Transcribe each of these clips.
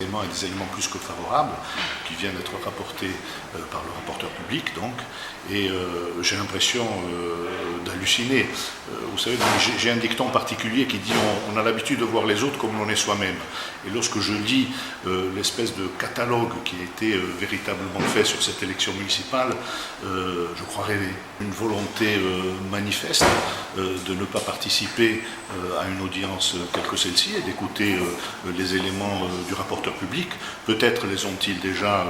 Et des éléments plus que favorables qui viennent d'être rapportés par le rapporteur public donc, et j'ai l'impression d'halluciner. Vous savez, j'ai un dicton particulier qui dit on a l'habitude de voir les autres comme l'on est soi-même. Et lorsque je lis l'espèce de catalogue qui a été véritablement fait sur cette élection municipale, je croirais une volonté manifeste de ne pas participer à une audience telle que celle-ci et d'écouter les éléments du rapporteur public. Peut-être les ont-ils déjà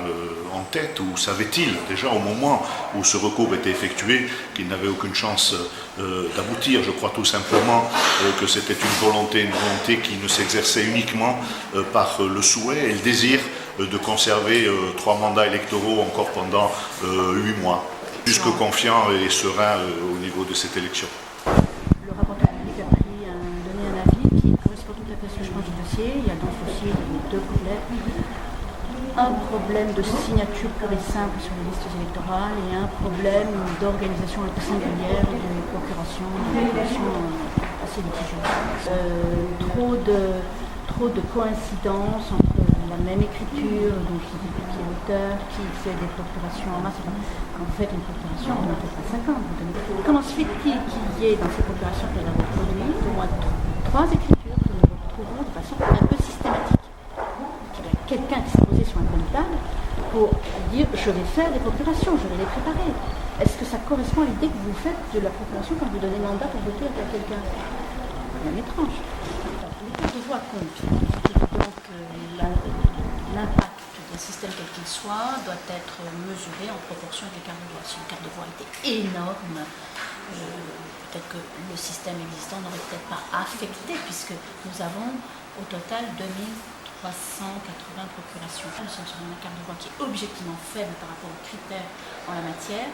en tête ou savaient-ils déjà au moment où ce recours était effectué qu'ils n'avaient aucune chance d'aboutir. Je crois tout simplement que c'était une volonté qui ne s'exerçait uniquement par le souhait et le désir de conserver 3 mandats électoraux encore pendant 8 mois. Plus que confiant et serein au niveau de cette élection. Le rapporteur public a donné un avis qui correspond tout à fait à ce que je pense du dossier. Il y a dans ce dossier 2 problèmes. Un problème de signature pure et simple sur les listes électorales et un problème d'organisation un peu singulière de procuration assez litigieuse. Trop de coïncidences entre la même écriture, donc qui est auteur, qui fait des procurations en masse. Quand vous faites une procuration, vous n'en faites pas 50. Comment se fait-il qu'il y ait dans ces procurations qu'elle a reproduites au moins 3 écritures que nous retrouvons de façon un peu systématique? Il y a quelqu'un qui s'est posé sur un coin de table pour dire je vais faire des procurations, je vais les préparer. Est-ce que ça correspond à l'idée que vous faites de la procuration quand vous donnez mandat pour voter à quelqu'un? C'est même étrange. Je vois compte. Donc l'impact d'un système quel qu'il soit doit être mesuré en proportion avec l'écart de voix. Si l'écart de voix était énorme, peut-être que le système existant n'aurait peut-être pas affecté, puisque nous avons au total 2380 procurations. Nous sommes sur un écart de voix qui est objectivement faible par rapport aux critères en la matière,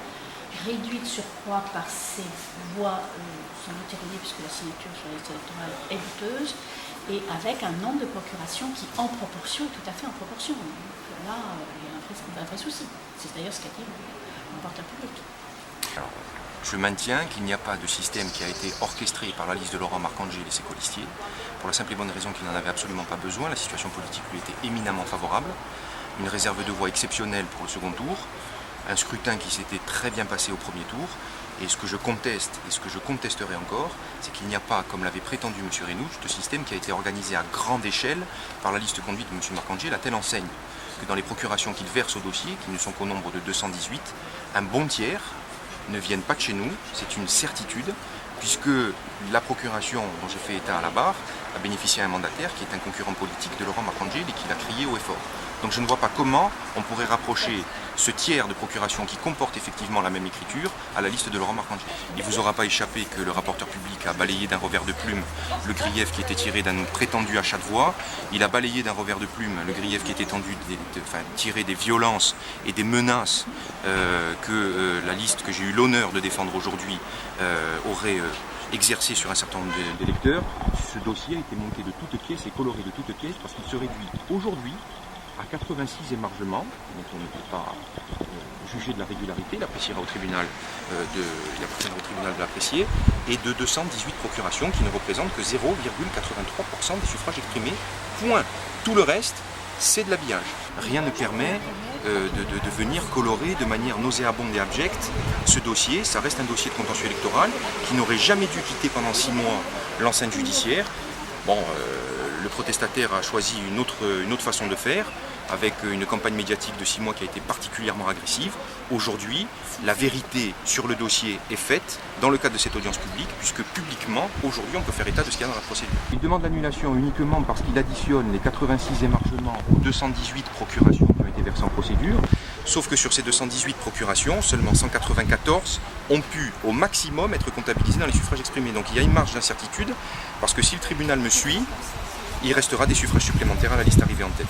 réduite surcroît par ces voix sans doute erronées puisque la signature sur la liste électorale est douteuse, et avec un nombre de procurations qui, en proportion, est tout à fait en proportion. Donc là, il y a un vrai souci. C'est d'ailleurs ce qu'a dit le rapporteur public. Alors, je maintiens qu'il n'y a pas de système qui a été orchestré par la liste de Laurent Marcangel et ses colistiers, pour la simple et bonne raison qu'il n'en avait absolument pas besoin. La situation politique lui était éminemment favorable. Une réserve de voix exceptionnelle pour le second tour. Un scrutin qui s'était très bien passé au premier tour. Et ce que je conteste, et ce que je contesterai encore, c'est qu'il n'y a pas, comme l'avait prétendu M. Reynaud, de système qui a été organisé à grande échelle par la liste conduite de M. Marcangel à telle enseigne que dans les procurations qu'il verse au dossier, qui ne sont qu'au nombre de 218, un bon tiers ne viennent pas de chez nous, c'est une certitude, puisque la procuration dont j'ai fait état à la barre a bénéficié à un mandataire qui est un concurrent politique de Laurent Marcangel et qui l'a crié haut et fort. Donc je ne vois pas comment on pourrait rapprocher ce tiers de procuration qui comporte effectivement la même écriture à la liste de Laurent Marcangel. Il ne vous aura pas échappé que le rapporteur public a balayé d'un revers de plume le grief qui était tiré d'un prétendu achat de voix. Il a balayé d'un revers de plume le grief qui était tiré des violences et des menaces que la liste que j'ai eu l'honneur de défendre aujourd'hui aurait exercé sur un certain nombre d'électeurs. Ce dossier a été monté de toutes pièces et coloré de toutes pièces parce qu'il se réduit aujourd'hui à 86 émargements, dont on ne peut pas juger de la régularité, il approchera au tribunal de l'apprécier, et de 218 procurations qui ne représentent que 0,83% des suffrages exprimés. Point. Tout le reste, c'est de l'habillage. Rien ne permet de venir colorer de manière nauséabonde et abjecte ce dossier. Ça reste un dossier de contentieux électoral qui n'aurait jamais dû quitter pendant 6 mois l'enceinte judiciaire. Bon, le protestataire a choisi une autre façon de faire, avec une campagne médiatique de 6 mois qui a été particulièrement agressive. Aujourd'hui, la vérité sur le dossier est faite dans le cadre de cette audience publique, puisque publiquement, aujourd'hui, on peut faire état de ce qu'il y a dans la procédure. Il demande l'annulation uniquement parce qu'il additionne les 86 émargements aux 218 procurations qui ont été versées en procédure, sauf que sur ces 218 procurations, seulement 194 ont pu au maximum être comptabilisées dans les suffrages exprimés. Donc il y a une marge d'incertitude, parce que si le tribunal me suit, il restera des suffrages supplémentaires à la liste arrivée en tête.